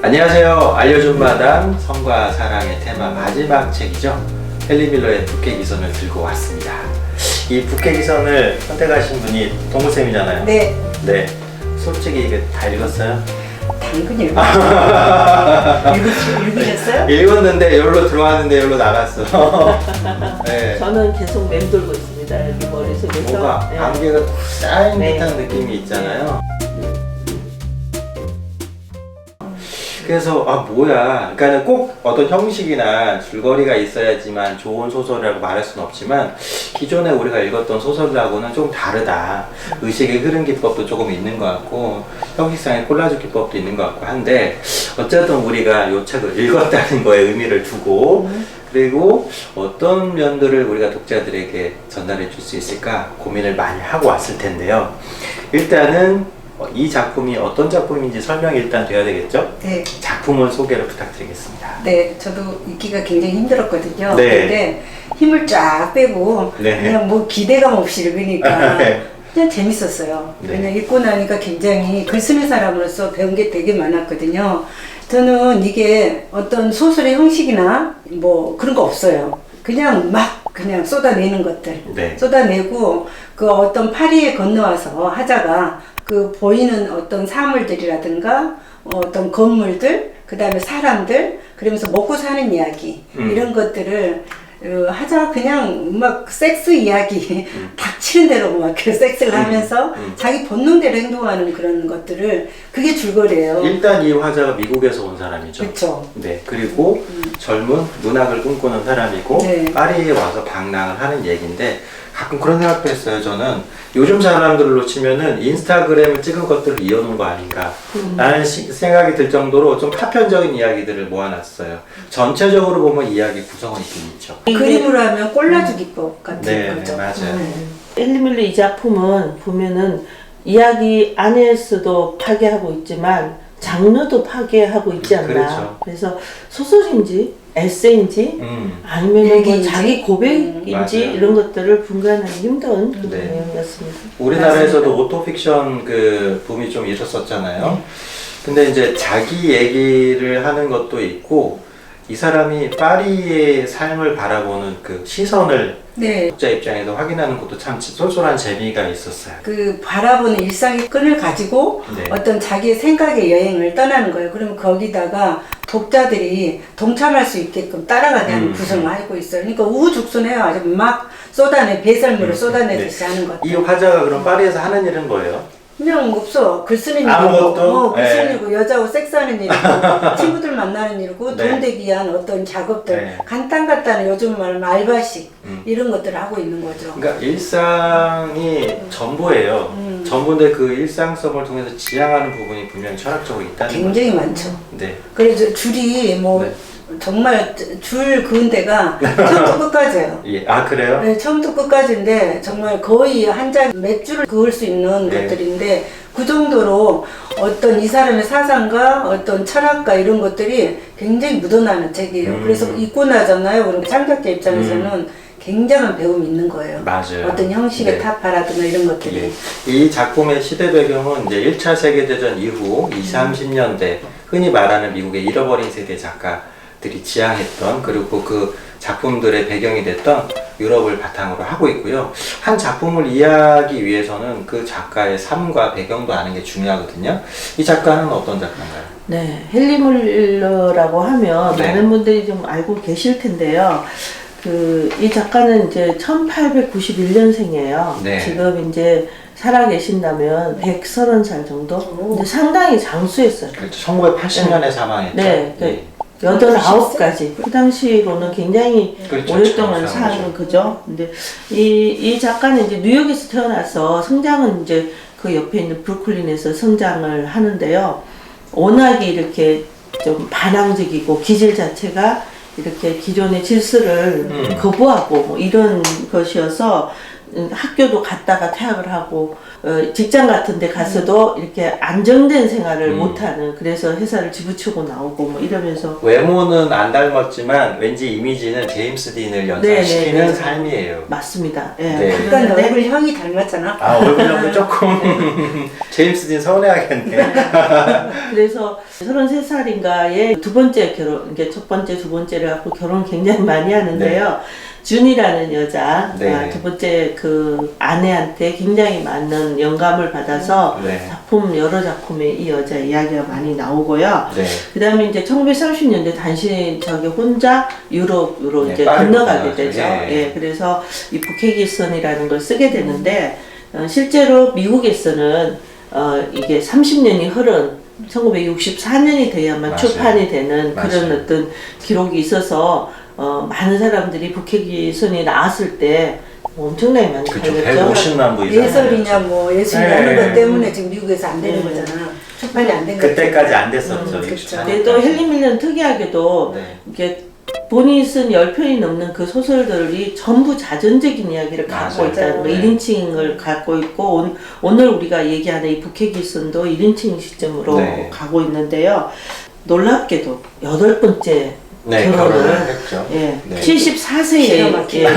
안녕하세요. 알려준 마당 성과 사랑의 테마 마지막 책이죠. 헨리 밀러의 북해기선을 들고 왔습니다. 이 북해기선을 선택하신 분이 동무쌤이잖아요. 네. 네. 솔직히 이게 다 읽었어요? 당근이 읽으셨어요? 읽었는데 여기로 들어왔는데 여기로 나갔어. 네. 저는 계속 맴돌고 있습니다. 여기 머릿속에서. 뭔가 네. 안개가 쌓인 네. 듯한 느낌이 있잖아요. 그래서 뭐야, 그러니까 꼭 어떤 형식이나 줄거리가 있어야지만 좋은 소설이라고 말할 수는 없지만 기존에 우리가 읽었던 소설하고는 좀 다르다. 의식의 흐름 기법도 조금 있는 것 같고 형식상의 콜라주 기법도 있는 것 같고 한데, 어쨌든 우리가 이 책을 읽었다는 거에 의미를 두고 그리고 어떤 면들을 우리가 독자들에게 전달해 줄 수 있을까 고민을 많이 하고 왔을 텐데요. 일단은 이 작품이 어떤 작품인지 설명이 일단 돼야 되겠죠? 네. 작품을 소개를 부탁드리겠습니다. 네, 저도 읽기가 굉장히 힘들었거든요. 네. 근데 힘을 쫙 빼고 네. 그냥 뭐 기대감 없이 읽으니까 네. 그냥 재밌었어요. 네. 그냥 읽고 나니까 굉장히 글 쓰는 사람으로서 배운 게 되게 많았거든요. 저는 이게 어떤 소설의 형식이나 뭐 그런 거 없어요. 그냥 막 그냥 쏟아내는 것들. 네. 쏟아내고 그 어떤 파리에 건너와서 하자가 그 보이는 어떤 사물들이라든가 어떤 건물들, 그 다음에 사람들, 그러면서 먹고 사는 이야기 이런 것들을 하자 그냥 막 섹스 이야기 닥치는 대로 막 그 섹스를 하면서 자기 본능대로 행동하는 그런 것들을, 그게 줄거리예요. 일단 이 화자가 미국에서 온 사람이죠. 그렇죠. 네. 그리고 젊은 문학을 꿈꾸는 사람이고 네. 파리에 와서 방랑을 하는 얘기인데, 가끔 그런 생각도 했어요. 저는 요즘 사람들로 치면은 인스타그램을 찍은 것들을 이어놓은 거 아닌가 라는 생각이 들 정도로 좀 파편적인 이야기들을 모아놨어요. 전체적으로 보면 이야기 구성은 있긴 있죠. 그림으로 하면 콜라주 기법 같은 네, 거죠. 맞아요. 헨리 밀러 이 작품은 보면은 이야기 안에서도 파괴하고 있지만 장르도 파괴하고 있지 않나. 그렇죠. 그래서 소설인지 에세이인지 아니면 뭐 일기인지? 자기 고백인지 맞아요. 이런 것들을 분간하기 힘든 그런 네. 내용이었습니다. 우리나라에서도 맞습니다. 오토픽션 그 붐이 좀 있었었잖아요. 네. 근데 이제 자기 얘기를 하는 것도 있고, 이 사람이 파리의 삶을 바라보는 그 시선을 네. 독자 입장에서 확인하는 것도 참 쏠쏠한 재미가 있었어요. 그 바라보는 일상의 끈을 가지고 네. 어떤 자기의 생각의 여행을 떠나는 거예요. 그러면 거기다가 독자들이 동참할 수 있게끔 따라가게 하는 구성을 하고 있어요. 그러니까 우후죽순해요. 아주 막 배설물을 쏟아내듯이 하는 것들. 이 화자가 그럼 파리에서 하는 일은 뭐예요? 그냥 없어. 글 쓰는 아무것도? 일이고, 글 쓰는 네. 일이고, 여자하고 섹스하는 일이고, 친구들 만나는 일이고, 네. 돈 되기 위한 어떤 작업들, 네. 간단간단한 요즘 말하면 알바식, 이런 것들을 하고 있는 거죠. 그러니까 일상이 전부예요. 전부인데 그 일상성을 통해서 지향하는 부분이 분명히 철학적으로 있다는 거죠. 굉장히 많죠. 네. 그래서 줄이 뭐, 네. 정말 줄 그은 데가 처음부터 끝까지예요. 예. 그래요? 네, 처음부터 끝까지인데 정말 거의 한 장 몇 줄을 그을 수 있는 네. 것들인데, 그 정도로 어떤 이 사람의 사상과 어떤 철학과 이런 것들이 굉장히 묻어나는 책이에요. 그래서 읽고 나잖아요. 그럼 창작자 입장에서는 굉장한 배움이 있는 거예요. 맞아요. 어떤 형식의 네. 타파라든가 이런 것들이. 예. 이 작품의 시대 배경은 이제 1차 세계대전 이후 20, 30년대 흔히 말하는 미국의 잃어버린 세대 작가들이 지향했던, 그리고 그 작품들의 배경이 됐던 유럽을 바탕으로 하고 있고요. 한 작품을 이해하기 위해서는 그 작가의 삶과 배경도 아는 게 중요하거든요. 이 작가는 어떤 작가인가요? 네, 헨리 밀러라고 하면 네. 많은 분들이 좀 알고 계실 텐데요. 이 작가는 이제 1891년생이에요. 네. 지금 이제 살아 계신다면 130살 정도? 이제 상당히 장수했어요. 그렇죠. 1980년에 사망했죠. 네, 예. 89가지. 그 당시로는 굉장히 그렇죠. 오랫동안 장수한 사는 거죠. 근데 이 작가는 이제 뉴욕에서 태어나서 성장은 이제 그 옆에 있는 브루클린에서 성장을 하는데요. 워낙에 이렇게 좀 반항적이고 기질 자체가 이렇게 기존의 질서를 거부하고 뭐 이런 것이어서 학교도 갔다가 퇴학을 하고 직장 같은 데 가서도 이렇게 안정된 생활을 못하는, 그래서 회사를 지부치고 나오고 뭐 이러면서 외모는 안 닮았지만 왠지 이미지는 제임스 딘을 연상시키는 네, 네. 삶이에요. 맞습니다. 예. 네. 약간 그런데 얼굴형이 닮았잖아. 아, 얼굴형도 조금 제임스 딘 서운해하겠네. 그래서 33살인가에 두 번째 결혼, 이게 첫 번째, 두 번째를 갖고 결혼 굉장히 많이 하는데요. 준이라는 여자, 네. 두 번째 그 아내한테 굉장히 많은 영감을 받아서 네. 작품, 여러 작품에 이 여자 이야기가 많이 나오고요. 네. 그 다음에 이제 1930년대 단신 저기 혼자 유럽으로 네, 이제 파리로 건너가게 건너가죠. 되죠. 예. 예, 그래서 이 북해기선이라는 걸 쓰게 되는데, 실제로 미국에서는 이게 30년이 흐른 1964년이 돼야만 맞아요. 출판이 되는 그런 맞아요. 어떤 기록이 있어서 많은 사람들이 북해기선이 나왔을 때 엄청나게 많이 그쵸. 팔렸죠. 150만 부 이상. 예설이냐 뭐 예술이냐 네. 하는 것 때문에 지금 미국에서 안 되는 네. 거잖아. 출판이 안 된 거. 그때까지 안 됐었죠. 그쵸. 64 근데 또 헨리 밀러는 특이하게도 네. 이게 본인이 쓴 10편이 넘는 그 소설들이 전부 자전적인 이야기를 갖고 맞아요. 있다는 거, 네. 1인칭을 갖고 있고, 오늘 우리가 얘기하는 이 북해기선도 1인칭 시점으로 네. 가고 있는데요. 놀랍게도 8번째 네, 결혼을 결혼을 했죠. 예, 네. 74세에 기가 막히게.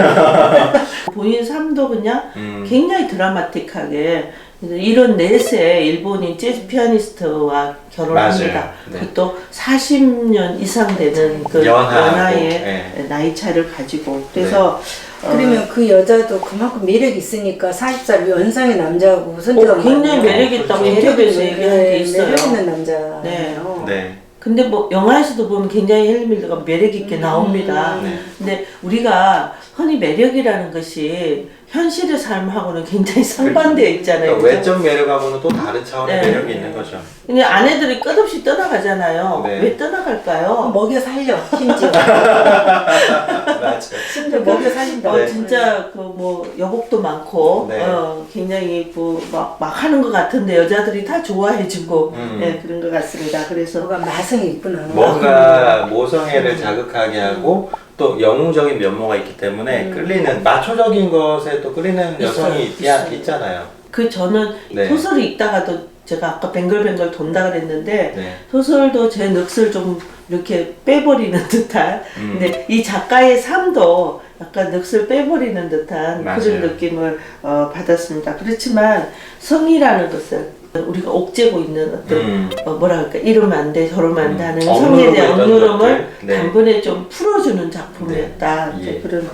본인 삶도 그냥 음. 굉장히 드라마틱하게 이런 넷의 일본인 재즈 피아니스트와 결혼합니다. 맞아요. 네. 그것도 40년 이상 되는 그 연하고, 연하의 네. 나이 차를 가지고, 그래서 그러면 그 여자도 그만큼 매력이 있으니까 40살 연상의 남자하고 선택한 굉장히 거 아니에요? 매력 있다고 인터뷰에서 얘기한 게 있어요. 매력 있는 남자예요. 네. 근데 뭐 영화에서도 보면 굉장히 헨리 밀러가 매력 있게 나옵니다. 네. 근데 우리가 흔히 매력이라는 것이 현실의 삶하고는 굉장히 상반되어 있잖아요. 그러니까 외적 매력하고는 또 다른 차원의 네. 매력이 있는 거죠. 근데 아내들이 끝없이 떠나가잖아요. 네. 왜 떠나갈까요? 먹여 살려 심지어 맞아요. 심지어 먹여 살린다. 네. 진짜 그 뭐 여복도 많고 네. 굉장히 막 하는 것 같은데 여자들이 다 좋아해주고 네, 그런 것 같습니다. 그래서 뭐가 마성이 있구나. 뭔가 모성애를 자극하게 하고 또 영웅적인 면모가 있기 때문에 끌리는 마초적인 것에 또 끌리는 여성이 있어요. 있잖아요. 그 저는 네. 소설을 읽다가도 제가 아까 뱅글뱅글 돈다 그랬는데 네. 소설도 제 넋을 좀 이렇게 빼버리는 듯한 음. 근데 이 작가의 삶도 약간 넋을 빼버리는 듯한 맞아요. 그런 느낌을 받았습니다. 그렇지만 성이라는 것을 우리가 옥죄고 있는 어떤 뭐라 할까 이러면 안 돼 저러면 안 돼 하는 성에 대한 억누르고 있던 억누름을 것들. 네. 단번에 좀 풀어주는 작품이었다. 네. 이제 예. 그런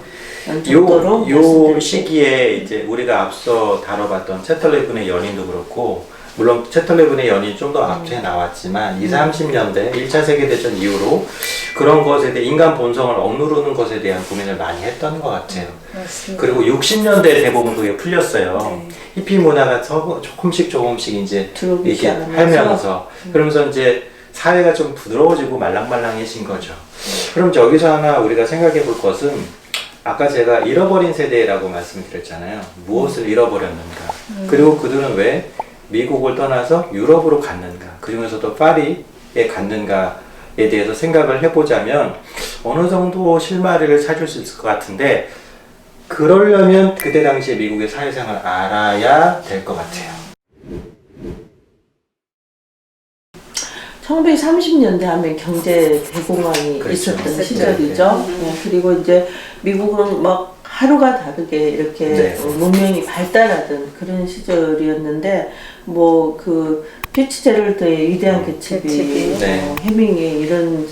정도로 요 말씀드리고. 시기에 이제 우리가 앞서 다뤄봤던 채털레븐의 연인도 그렇고 물론 채털레븐의 연인이 좀 더 앞에 나왔지만 20, 30년대 1차 세계대전 이후로 그런 것에 대해 인간 본성을 억누르는 것에 대한 고민을 많이 했던 것 같아요. 맞습니다. 그리고 60년대 대부분 그게 풀렸어요. 네. 히피 문화가 조금씩 이제 들어오기 이렇게 시작하면서. 하면서 그러면서 이제 사회가 좀 부드러워지고 말랑말랑해진 거죠. 그럼 여기서 하나 우리가 생각해 볼 것은 아까 제가 잃어버린 세대라고 말씀드렸잖아요. 무엇을 잃어버렸는가. 그리고 그들은 왜 미국을 떠나서 유럽으로 갔는가. 그 중에서도 파리에 갔는가에 대해서 생각을 해보자면 어느 정도 실마리를 찾을 수 있을 것 같은데 그러려면 그때 당시에 미국의 사회상을 알아야 될 것 같아요. 1930년대 하면 경제 대공황이 그렇죠. 있었던 있었죠. 시절이죠. 네, 그리고 이제 미국은 막 하루가 다르게 이렇게 네. 문명이 발달하던 그런 시절이었는데 뭐 그 피츠제럴드의 위대한 개츠비, 개츠비. 네. 해밍웨이 이런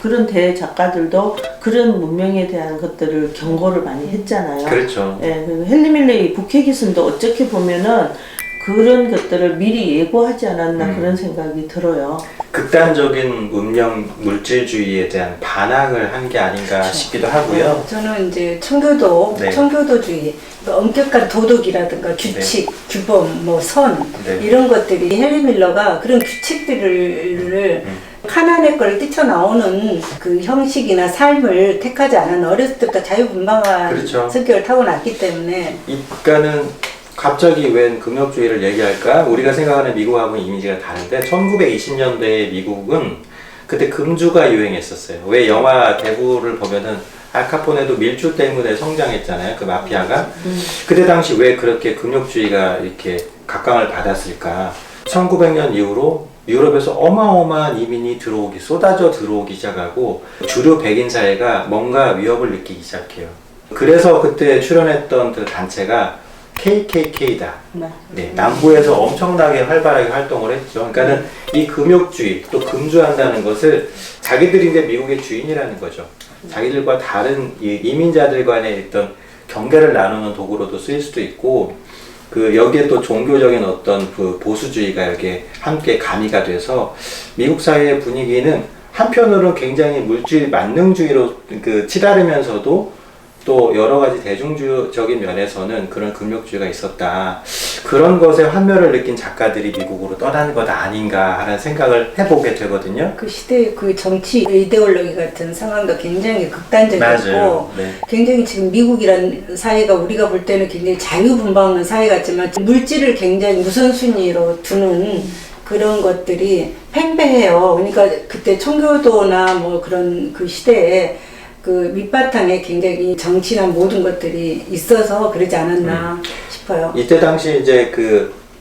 그런 대작가들도 그런 문명에 대한 것들을 경고를 많이 했잖아요. 그렇죠. 예, 그리고 헨리 밀러의 북해기선도 어떻게 보면은 그런 것들을 미리 예고하지 않았나 그런 생각이 들어요. 극단적인 문명 물질주의에 대한 반항을 한 게 아닌가 싶기도 하고요. 저는 이제 청교도, 네. 청교도주의, 그 엄격한 도덕이라든가 규칙, 규범, 뭐 선, 네. 이런 것들이 헨리 밀러가 그런 규칙들을 하나의 걸 뛰쳐나오는 그 형식이나 삶을 택하지 않은 어렸을 때부터 자유분방한 그렇죠. 성격을 타고났기 때문에 그러니까는 갑자기 웬 금욕주의를 얘기할까? 우리가 생각하는 미국하고는 이미지가 다른데 1920년대의 미국은 그때 금주가 유행했었어요. 왜 영화 대부를 보면은 알카포네도 밀주 때문에 성장했잖아요. 그 마피아가. 그때 당시 왜 그렇게 금욕주의가 이렇게 각광을 받았을까? 1900년 이후로 유럽에서 어마어마한 이민이 쏟아져 들어오기 시작하고 주류 백인 사회가 뭔가 위협을 느끼기 시작해요. 그래서 그때 출연했던 그 단체가 KKK다. 네, 남부에서 엄청나게 활발하게 활동을 했죠. 그러니까는 이 금욕주의, 또 금주한다는 것을 자기들이 이제 미국의 주인이라는 거죠. 자기들과 다른 이민자들 간의 어떤 경계를 나누는 도구로도 쓰일 수도 있고, 그 여기에 또 종교적인 어떤 그 보수주의가 여기에 함께 가미가 돼서 미국 사회의 분위기는 한편으로는 굉장히 물질 만능주의로 그 치달으면서도 또 여러 가지 대중적인 면에서는 그런 금욕주의가 있었다. 그런 것에 환멸을 느낀 작가들이 미국으로 떠나는 것 아닌가 하는 생각을 해보게 되거든요. 그 시대의 그 정치 이데올로기 같은 상황도 굉장히 극단적이었고, 네. 굉장히 지금 미국이란 사회가 우리가 볼 때는 굉장히 자유분방한 사회 같지만 물질을 굉장히 우선순위로 두는 그런 것들이 팽배해요. 그러니까 그때 청교도나 뭐 그런 그 시대에 그 밑바탕에 굉장히 정치나 모든 것들이 있어서 그러지 않았나 싶어요. 이때 당시 이제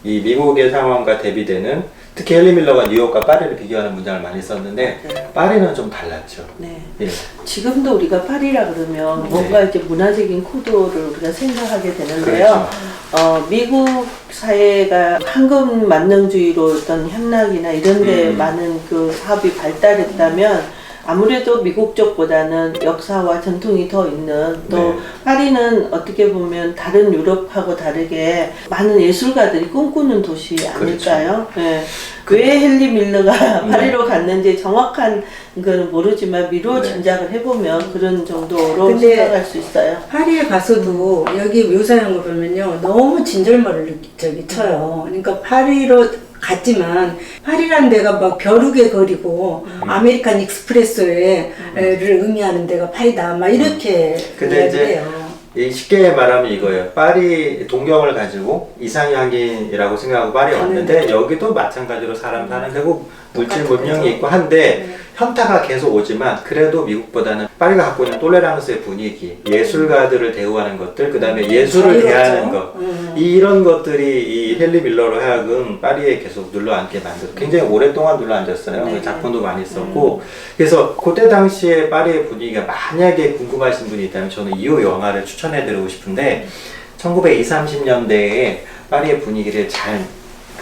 이 미국의 상황과 대비되는, 특히 헨리 밀러가 뉴욕과 파리를 비교하는 문장을 많이 썼는데, 네. 파리는 좀 달랐죠. 네. 예. 지금도 우리가 파리라 그러면 뭔가 이제 문화적인 코드를 우리가 생각하게 되는데요. 그렇죠. 미국 사회가 황금 만능주의로 어떤 향락이나 이런 데 많은 그 사업이 발달했다면 아무래도 미국 쪽보다는 역사와 전통이 더 있는, 또 네. 파리는 어떻게 보면 다른 유럽하고 다르게 많은 예술가들이 꿈꾸는 도시 아닐까요? 그렇죠. 네. 왜 헨리 밀러가 파리로 갔는지 정확한 건 모르지만 미루어 짐작을 해보면 그런 정도로 근데 생각할 수 있어요. 파리에 파리에 가서도 여기 묘사한 거 보면요, 너무 진절머리를 쳐요. 그러니까 파리로 갔지만 파리라는 데가 막 벼룩의 거리고 아메리칸 익스프레소를 의미하는 데가 파리다, 막 이렇게 근데 이제 해요. 쉽게 말하면 이거예요. 파리 동경을 가지고 이상향인이라고 생각하고 파리에 왔는데, 여기도 마찬가지로 사람 사는 데고 물질 문명이 있고 한데, 현타가 계속 오지만 그래도 미국보다는 파리가 갖고 있는 톨레랑스의 분위기, 예술가들을 대우하는 것들, 그 다음에 예술을 대하는 것, 이런 것들이 이 헨리 밀러로 하여금 파리에 계속 눌러앉게 만들고 굉장히 오랫동안 눌러앉았어요. 네. 작품도 많이 썼고. 그래서 그때 당시에 파리의 분위기가 만약에 궁금하신 분이 있다면 저는 이 영화를 추천해드리고 싶은데, 1920, 30년대에 파리의 분위기를 잘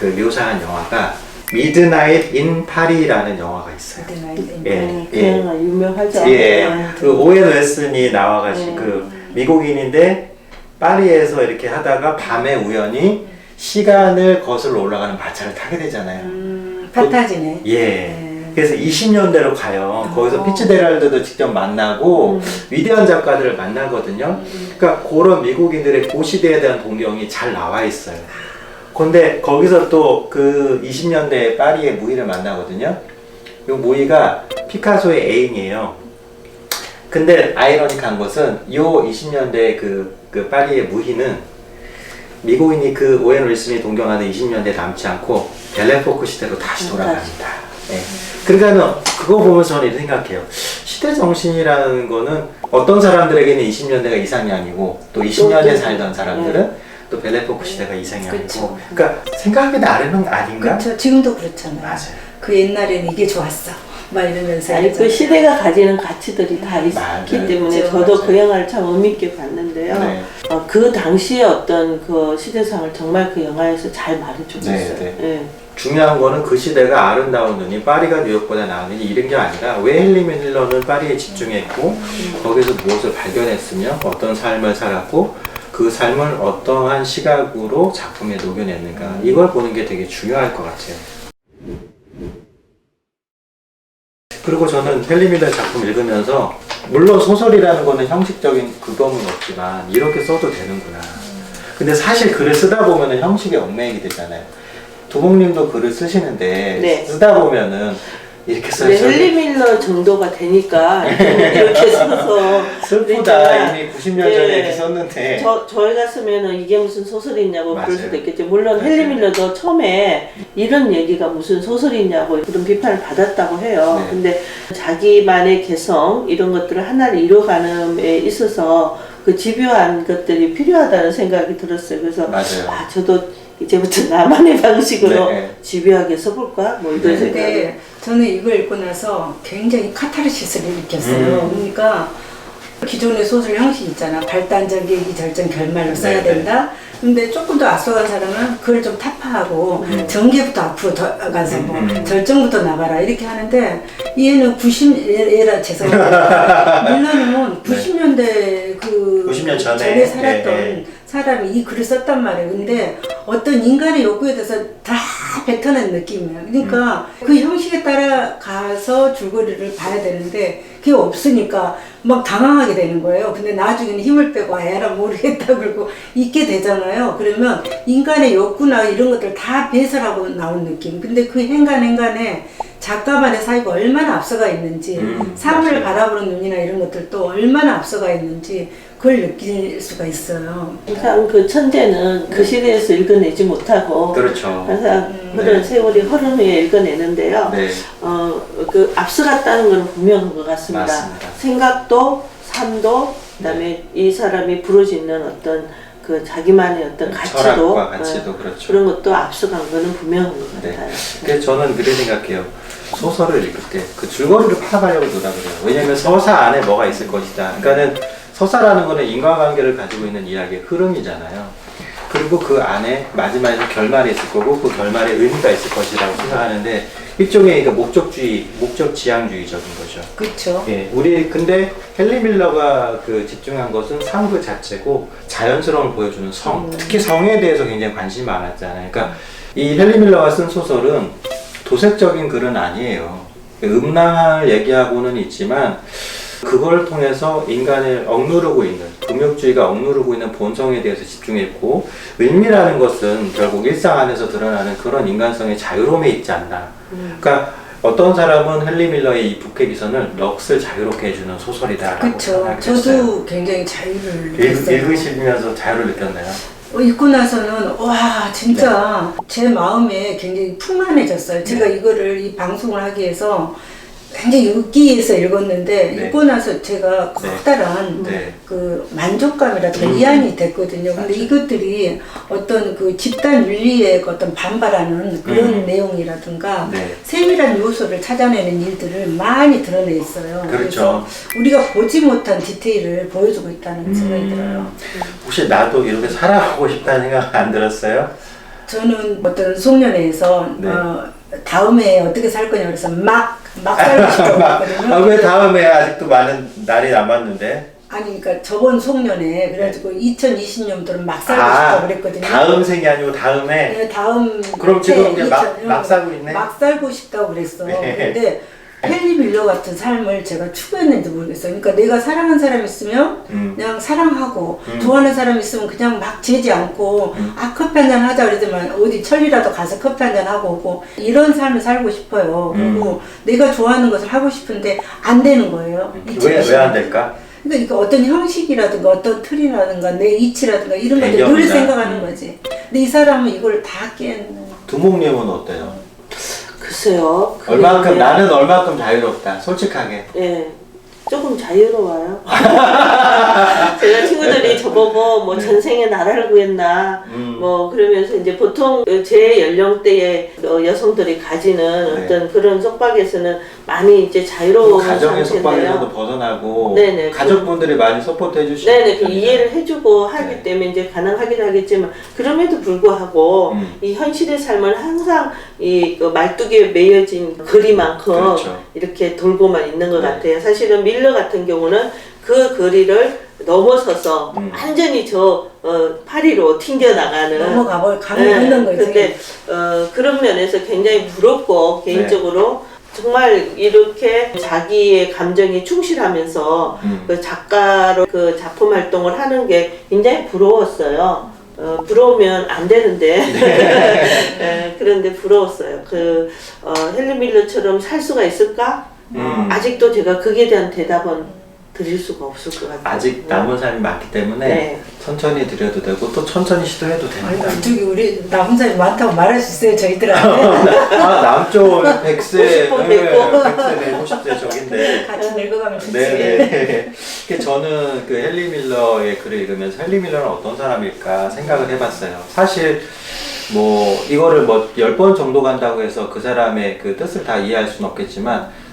묘사한 영화가 미드나잇 인 파리라는 영화가 있어요. 그 영화 유명하죠. 예. 그 오웬 웨슨이 나와가지고 그 미국인인데 파리에서 이렇게 하다가 밤에 우연히 시간을 거슬러 올라가는 마차를 타게 되잖아요. 판타지네. 예. 그래서 20년대로 가요. 거기서 피츠제랄드도 직접 만나고 위대한 작가들을 만나거든요. 그러니까 그런 미국인들의 그 시대에 대한 동경이 잘 나와 있어요. 근데 거기서 또 그 20년대 파리의 무희를 만나거든요. 이 무희가 피카소의 애인이에요. 근데 아이러니한 것은 이 20년대 그 파리의 무희는 미국인이 그 오웬 윌슨이 동경하는 20년대에 남지 않고 벨레포크 시대로 다시 돌아갑니다. 네. 그러니까는 그거 보면서 저는 이렇게 생각해요. 시대 정신이라는 거는 어떤 사람들에게는 20년대가 이상향이고, 또 20년에 살던 사람들은 또 벨레포크 시대가 이상향이고. 그쵸. 그러니까 생각하기 나름은 아닌가? 그렇죠. 지금도 그렇잖아요. 맞아요. 그 옛날에는 이게 좋았어, 막 이러면서. 아니, 그 시대가 가지는 가치들이 다 있기 맞아요. 때문에 그렇죠. 저도 그 영화를 참 의미있게 봤는데요. 네. 그 당시의 어떤 그 시대상을 정말 그 영화에서 잘 말해주고 네, 있어요. 네. 예. 중요한 거는 그 시대가 아름다운 눈이 파리가 뉴욕보다 나으니 이런 게 아니라 왜 헨리 밀러는 파리에 집중했고 거기서 무엇을 발견했으며 어떤 삶을 살았고 그 삶을 어떠한 시각으로 작품에 녹여냈는가, 이걸 보는 게 되게 중요할 것 같아요. 그리고 저는 헨리 밀러 작품 읽으면서, 물론 소설이라는 거는 형식적인 그거는 없지만 이렇게 써도 되는구나. 근데 사실 글을 쓰다 보면은 형식에 얽매이게 되잖아요. 두목님도 글을 쓰시는데 네. 쓰다 보면은 이렇게 근데 헨리 밀러 정도가 되니까 이렇게 써서 슬프다. 그러니까 이미 90년 전에 예. 이렇게 썼는데. 저희가 쓰면은 이게 무슨 소설이냐고 그럴 맞아요. 수도 있겠죠. 물론 맞아요. 헨리 밀러도 처음에 이런 얘기가 무슨 소설이냐고 그런 비판을 받았다고 해요. 네. 근데 자기만의 개성 이런 것들을 하나를 이뤄가는 데 있어서 그 집요한 것들이 필요하다는 생각이 들었어요. 그래서 맞아요. 저도 이제부터 나만의 방식으로 네. 집요하게 써볼까? 뭐 이런 네. 생각이. 근데 저는 이거 읽고 나서 굉장히 카타르시스를 느꼈어요. 그러니까 기존의 소설 형식 있잖아. 발단적 얘기, 절정, 결말로 써야 네, 된다. 근데 조금 더 앞서간 사람은 그걸 좀 타파하고 전개부터 앞으로 더 가서 뭐 절정부터 나가라 이렇게 하는데 얘는 90얘라 죄송합니다. 밀러는 90년대 그 90년 전에. 살았던 네. 사람이 이 글을 썼단 말이에요. 근데 어떤 인간의 욕구에 대해서 다 뱉어낸 느낌이에요. 그러니까 그 형식에 따라 가서 줄거리를 봐야 되는데 그게 없으니까 막 당황하게 되는 거예요. 근데 나중에는 힘을 빼고 에라 모르겠다 그러고 있게 되잖아요. 그러면 인간의 욕구나 이런 것들 다 배설하고 나온 느낌. 근데 그 행간에 작가만의 사유가 얼마나 앞서가 있는지 삶을 맞아요. 바라보는 눈이나 이런 것들도 얼마나 앞서가 있는지 그걸 느낄 수가 있어요. 항상 그 천재는 그 시대에서 읽어내지 못하고 그렇죠. 항상 그런 네. 세월이 흐른 후에 읽어내는데요. 네. 그 앞서갔다는 건 분명한 것 같습니다. 맞습니다. 생각도 삶도 그다음에 이 사람이 부르짖는 어떤 그 자기만의 어떤 가치도 철학과 가치도 그렇죠. 그런 것도 앞서간 거는 분명한 것 네. 같아요. 그래서 저는 그렇게 생각해요. 소설을 읽을 때 그 줄거리를 파악하려고 노력을 해요. 왜냐면 서사 안에 뭐가 있을 것이다. 그러니까는 서사라는 거는 인과관계를 가지고 있는 이야기의 흐름이잖아요. 그리고 그 안에 마지막에 결말이 있을 거고 그 결말에 의미가 있을 것이라고 생각하는데 일종의 그러니까 목적주의, 목적지향주의적인 거죠. 그렇죠. 예, 우리 근데 헨리 밀러가 그 집중한 것은 삶 그 자체고 자연스러움을 보여주는 성, 특히 성에 대해서 굉장히 관심이 많았잖아요. 그러니까 이 헨리 밀러가 쓴 소설은 도색적인 글은 아니에요. 음란을 얘기하고는 있지만 그걸 통해서 인간을 억누르고 있는 금욕주의가 억누르고 있는 본성에 대해서 집중했고 의미라는 것은 결국 일상 안에서 드러나는 그런 인간성의 자유로움에 있지 않나. 그러니까 어떤 사람은 헨리 밀러의 이 북해 기선을 넋을 자유롭게 해주는 소설이다라고 그렇죠. 생각했어요. 저도 굉장히 자유를 느꼈어요. 읽으시면서 자유를 느꼈나요? 읽고 나서는 와 진짜 제 마음에 굉장히 풍만해졌어요. 제가 이거를 이 방송을 하기 위해서 굉장히 읽기 위해서 읽었는데 네. 읽고 나서 제가 커다란 네. 그 만족감이라든가 이안이 됐거든요. 근데 맞아요. 이것들이 어떤 그 집단 윤리에 어떤 반발하는 그런 내용이라든가 네. 세밀한 요소를 찾아내는 일들을 많이 드러내 있어요. 그렇죠. 그래서 우리가 보지 못한 디테일을 보여주고 있다는 생각이 들어요. 혹시 나도 이렇게 살아가고 싶다는 생각 안 들었어요? 저는 어떤 송년회에서 네. 다음에 어떻게 살 거냐 그래서 막 살고 싶다고 했거든요. 아, 왜 다음에 아직도 많은 날이 남았는데? 아니 그러니까 저번 송년회 그래가지고 2020년도는 막 살고 싶다고 그랬거든요. 다음 생이 아니고 다음에? 네, 다음 그럼 지금 이제 막 2000 막 살고 있네? 막 살고 싶다고 그랬어. 네. 근데 헨리 밀러 같은 삶을 제가 추구했는지 모르겠어요. 그러니까 내가 사랑하는 사람 있으면 그냥 사랑하고 좋아하는 사람 있으면 그냥 막 재지 않고 아 커피 한잔 하자 그러지만 어디 천리라도 가서 커피 한잔 하고 오고 이런 삶을 살고 싶어요. 그리고 내가 좋아하는 것을 하고 싶은데 안 되는 거예요. 왜 안 될까? 그러니까 어떤 형식이라든가 어떤 틀이라든가 내 이치라든가 이런 것들 늘 배경이나. 생각하는 거지. 근데 이 사람은 이걸 다 깬. 두목님은 어때요? 글쎄요. 얼마큼 그게 나는 얼마큼 자유롭다. 솔직하게. 예, 조금 자유로워요. 제가 친구들이 저보고 뭐 전생에 나라를 구했나 뭐 그러면서 이제 보통 제 연령대의 여성들이 가지는 어떤 그런 속박에서는 많이 이제 자유로운 가정의 속박에서도 상태인데요. 벗어나고 네네. 가족분들이 많이 서포트 해주시고 네네, 그 이해를 해주고 하기 때문에 이제 가능하긴 하겠지만 그럼에도 불구하고 이 현실의 삶은 항상 그 말뚝에 매여진 거리만큼 그렇죠. 이렇게 돌고만 있는 것 같아요. 사실은 밀러 같은 경우는 그 거리를 넘어서서 완전히 파리로 튕겨나가는 넘어가볼 감이 없는 거지. 근데 그런 면에서 굉장히 부럽고 개인적으로 정말 이렇게 자기의 감정에 충실하면서 그 작가로 그 작품 활동을 하는 게 굉장히 부러웠어요. 부러우면 안 되는데 예, 그런데 부러웠어요. 헬리 밀러처럼 살 수가 있을까? 아직도 제가 그에 대한 대답은 드릴 수가 없을 것 같아요. 아직 남은 삶이 많기 때문에 네. 천천히 드려도 되고 또 천천히 시도해도 됩니다. 저기 우리 남은 사람이 많다고 말할 수 있어요 저희들한테. 남쪽 100세, 50번 네, 됐고. 100세, 50세 저긴데. 같이 늙어가면 좋지. 네네. 저는 그 헨리 밀러의 글을 읽으면서 헨리 밀러는 어떤 사람일까 생각을 해봤어요. 사실 뭐 이거를 뭐 10번 정도 간다고 해서 그 사람의 그 뜻을 다 이해할 수는 없겠지만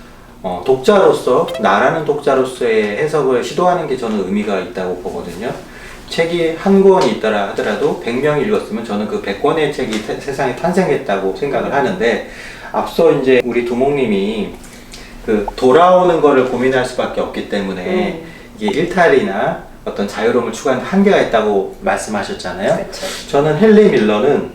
독자로서, 나라는 독자로서의 해석을 시도하는 게 저는 의미가 있다고 보거든요. 책이 한 권이 있더라 하더라도 100명이 읽었으면 저는 그 100권의 책이 세상에 탄생했다고 생각을 하는데, 앞서 이제 우리 두목님이 그 돌아오는 거를 고민할 수밖에 없기 때문에 이게 일탈이나 어떤 자유로움을 추구하는 한계가 있다고 말씀하셨잖아요. 그렇죠. 저는 헨리 밀러는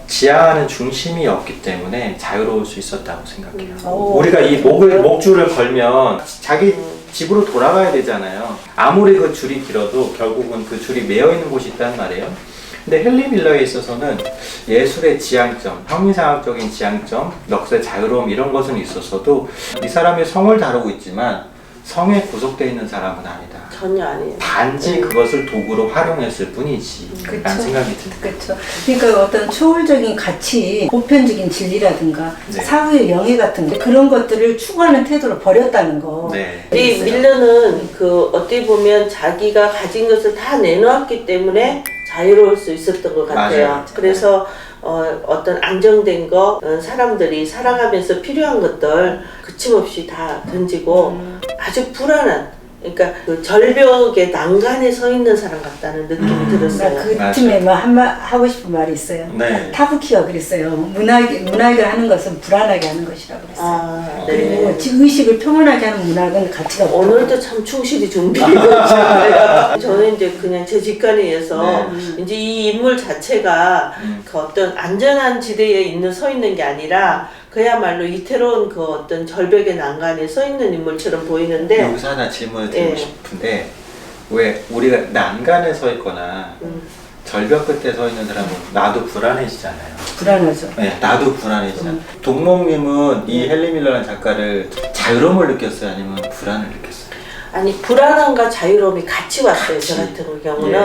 지향하는 중심이 없기 때문에 자유로울 수 있었다고 생각해요. 우리가 이 목줄을 걸면 자기 집으로 돌아가야 되잖아요. 아무리 그 줄이 길어도 결국은 그 줄이 매여 있는 곳이 있단 말이에요. 근데 헨리 밀러에 있어서는 예술의 지향점, 형이상학적인 지향점, 넋의 자유로움 이런 것은 있었어도 이 사람이 성을 다루고 있지만 성에 구속되어 있는 사람은 아니다. 전혀 아니에요. 단지 그것을 도구로 활용했을 뿐이지 그쵸. 라는 생각이 듭니다. 그렇죠. 그러니까 어떤 초월적인 가치, 보편적인 진리라든가 네. 사회의 영예 같은 거 그런 것들을 추구하는 태도를 버렸다는 거. 네. 이 밀러는 어떻게 보면 자기가 가진 것을 다 내놓았기 때문에 자유로울 수 있었던 것 같아요. 맞아요. 그래서 어떤 안정된 거, 사람들이 살아가면서 필요한 것들 그침없이 다 던지고 아주 불안한, 그러니까 그 절벽의 난간에 서 있는 사람 같다는 느낌이 들었어요. 그 맞아요. 팀에 뭐 하고 싶은 말이 있어요. 네. 타부키가 그랬어요. 문학을 하는 것은 불안하게 하는 것이라고 그랬어요. 아, 그리고 네. 의식을 평온하게 하는 문학은 가치가 없다. 오늘도 참 충실히 준비해주셨어요. 저는 이제 그냥 제 직관에서 이제 이 인물 자체가 그 어떤 안전한 지대에 서 있는 게 아니라 그야말로 이태로운 그 어떤 절벽의 난간에 서 있는 인물처럼 보이는데 여기서 하나 질문을 드리고 네. 싶은데, 왜 우리가 난간에 서 있거나 절벽 끝에 서 있는 사람은 나도 불안해지잖아요. 불안하죠. 네, 나도 불안해지잖아요. 동목님은 이 헨리 밀러라는 작가를 자유로움을 느꼈어요? 아니면 불안을 느꼈어요? 아니 불안함과 자유로움이 같이 왔어요. 저 같은 경우는. 예.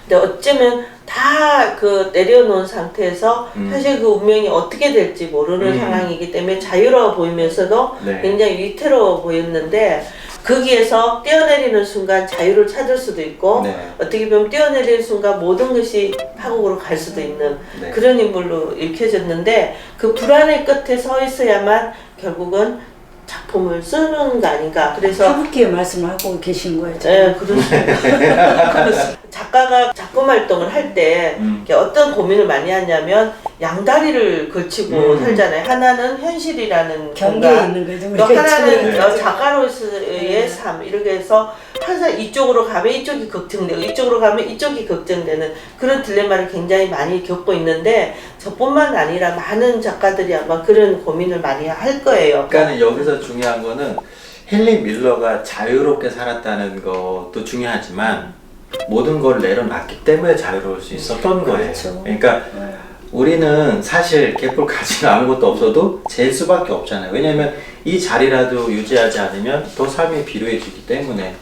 근데 어쩌면 다 내려놓은 상태에서 사실 그 운명이 어떻게 될지 모르는 상황이기 때문에 자유로워 보이면서도 네. 굉장히 위태로워 보였는데, 거기에서 뛰어내리는 순간 자유를 찾을 수도 있고 네. 어떻게 보면 뛰어내리는 순간 모든 것이 파국으로 갈 수도 있는 네. 그런 인물로 읽혀졌는데, 그 불안의 끝에 서 있어야만 결국은 작품을 쓰는 거 아닌가. 그래서 타부키의 말씀을 하고 계신 거예요. 네, 그렇습니다. 작가가 작품 활동을 할 때 어떤 고민을 많이 하냐면 양다리를 걸치고 살잖아요. 하나는 현실이라는 경계에 공간, 있는 거죠. 또 우리가 하나는 지금. 작가로서의 삶, 이렇게 해서 항상 이쪽으로 가면 이쪽이 걱정되고 이쪽으로 가면 이쪽이 걱정되는 그런 딜레마를 굉장히 많이 겪고 있는데, 저뿐만 아니라 많은 작가들이 아마 그런 고민을 많이 할 거예요. 그러니까 여기서 중요한 거는 헨리 밀러가 자유롭게 살았다는 것도 중요하지만 모든 걸 내려놨기 때문에 자유로울 수 있었던 거예요. 그렇죠. 그러니까 우리는 사실 개뿔 가지고 아무것도 없어도 질 수밖에 없잖아요. 왜냐면 이 자리라도 유지하지 않으면 더 삶이 비루해지기 때문에.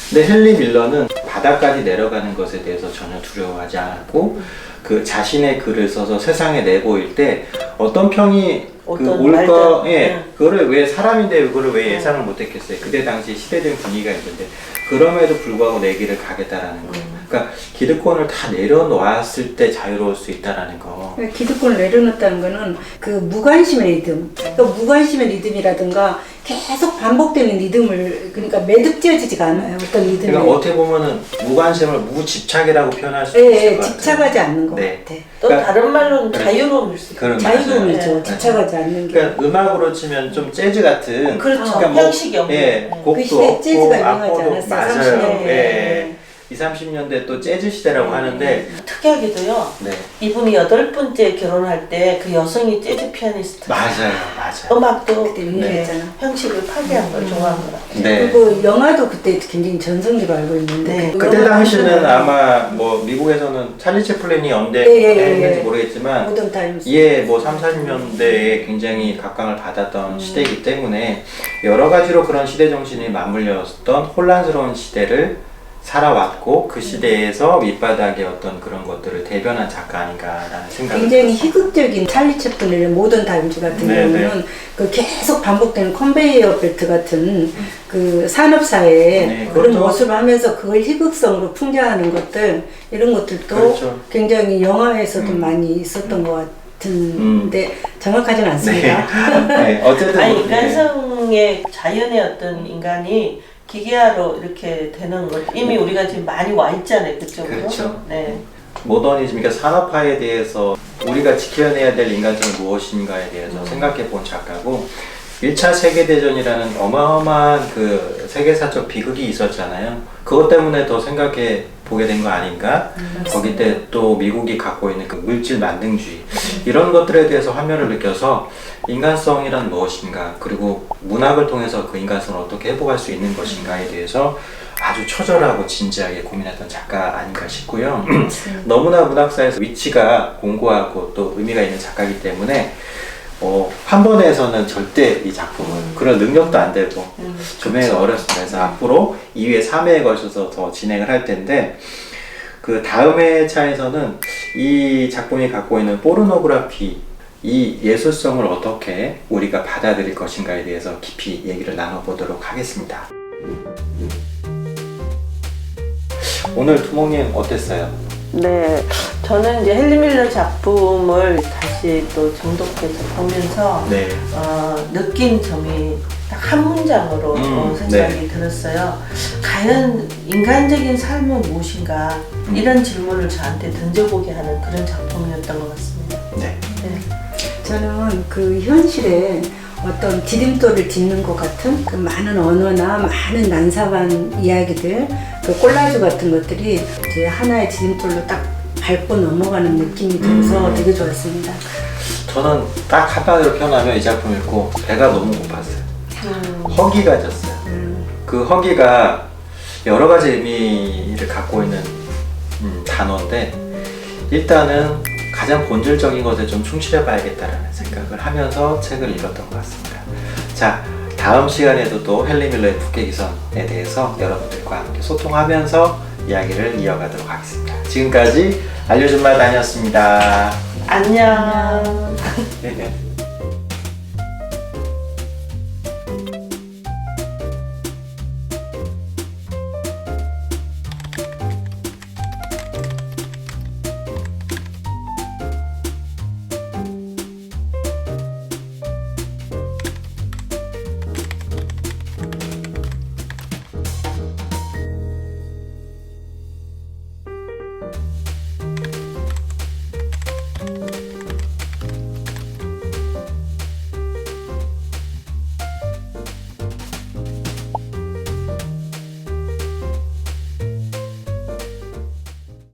근데 헨리 밀러는 바닥까지 내려가는 것에 대해서 전혀 두려워하지 않았고, 그 자신의 글을 써서 세상에 내보일 때 어떤 평이 어떤 올까, 말들, 예, 그거를 왜 사람인데 그거를 왜 예상을 못했겠어요. 그때 당시 시대적인 분위기가 있는데, 그럼에도 불구하고 내 길을 가겠다라는 거. 그러니까 기득권을 다 내려놓았을 때 자유로울 수 있다라는 거. 기득권을 내려놓았다는 거는 그 무관심의 리듬, 그 무관심의 리듬이라든가 계속 반복되는 리듬을, 그러니까 매듭지어지지가 않아요. 어떤 리듬이. 그러니까 어떻게 보면은 무관심을 무집착이라고 표현할 수 예, 있을 것 같아요. 집착하지 않는 것 네. 같아. 또 그러니까 다른 말로는 그래. 자유로움일 수 있어요. 그런 자유로움이죠. 맞아요. 집착하지 않는 게. 그러니까 음악으로 치면 좀 재즈 같은. 그렇죠. 그러니까 뭐, 형식이 없는. 예, 그 곡도 시대에 없고 재즈가 유명하지 악보도 않았어요? 맞아요. 30년대. 예. 20, 30년대 또 재즈 시대라고 하는데 특이하게도요. 네. 이분이 8번째 결혼할 때 그 여성이 재즈 피아니스트. 맞아요. 음악도 그때 유명했잖아. 형식을 파괴한 걸 좋아한 것 같아요. 네. 그리고 영화도 그때 굉장히 전성기로 알고 있는데 네. 그 그때 영화 당시는 보면은 아마 뭐 미국에서는 찰리 채플린이 언제 예. 했는지 모르겠지만 모던 타임스 예, 뭐 3, 40년대에 굉장히 각광을 받았던 시대이기 때문에 여러 가지로 그런 시대 정신이 맞물렸던 혼란스러운 시대를 살아왔고 그 시대에서 밑바닥의 어떤 그런 것들을 대변한 작가 아닌가라는 생각이 굉장히 들었어요. 희극적인 찰리 채플린의 모던 타임즈 같은 네, 경우는 그 계속 반복되는 컨베이어 벨트 같은 그 산업사회에 네, 그런 그렇죠. 모습을 하면서 그걸 희극성으로 풍자하는 것들 이런 것들도 그렇죠. 굉장히 영화에서도 많이 있었던 것 같은데 정확하지는 않습니다. 네, 어쨌든 아니 뭐, 인간성의 자연의 어떤 인간이 기계화로 이렇게 되는 것 이미 우리가 지금 많이 와 있잖아요, 그쪽으로. 그렇죠. 네. 모더니즘, 그러니까 산업화에 대해서 우리가 지켜내야 될 인간성이 무엇인가에 대해서 생각해 본 작가고 1차 세계대전이라는 어마어마한 그 세계사적 비극이 있었잖아요. 그것 때문에 더 생각해 보게 된 거 아닌가? 거기 때 또 미국이 갖고 있는 그 물질 만능주의 이런 것들에 대해서 화면을 느껴서 인간성이란 무엇인가, 그리고 문학을 통해서 그 인간성을 어떻게 회복할 수 있는 것인가에 대해서 아주 처절하고 진지하게 고민했던 작가 아닌가 싶고요. 너무나 문학사에서 위치가 공고하고 또 의미가 있는 작가이기 때문에 한 번에 해서는 절대 이 작품은 그런 능력도 안 되고 조명이가 어렵습니다. 그래서 앞으로 2회, 3회에 걸쳐서 더 진행을 할 텐데 그 다음 회차에서는 이 작품이 갖고 있는 포르노그래피 이 예술성을 어떻게 우리가 받아들일 것인가에 대해서 깊이 얘기를 나눠보도록 하겠습니다. 오늘 두목님 어땠어요? 네, 저는 이제 헨리 밀러 작품을 다시 또 정독해서 보면서 네. 느낀 점이 딱 한 문장으로 생각이 들었어요. 과연 인간적인 삶은 무엇인가 이런 질문을 저한테 던져보게 하는 그런 작품이었던 것 같습니다. 네. 네. 저는 그 현실에 어떤 디딤돌을 짚는 것 같은 그 많은 언어나 많은 난사반 이야기들, 그 콜라주 같은 것들이 제 하나의 디딤돌로 딱 밟고 넘어가는 느낌이 들어서 되게 좋았습니다. 저는 딱 한마디로 표현하면 이 작품 읽고 배가 너무 고팠어요. 허기가 졌어요. 그 허기가 여러 가지 의미를 갖고 있는 단어인데 일단은 가장 본질적인 것에 좀 충실해 봐야겠다라는 생각을 하면서 책을 읽었던 것 같습니다. 자, 다음 시간에도 또 헨리 밀러의 북계기선에 대해서 여러분들과 함께 소통하면서 이야기를 이어가도록 하겠습니다. 지금까지 알려준 말 다녔습니다. 안녕. 네.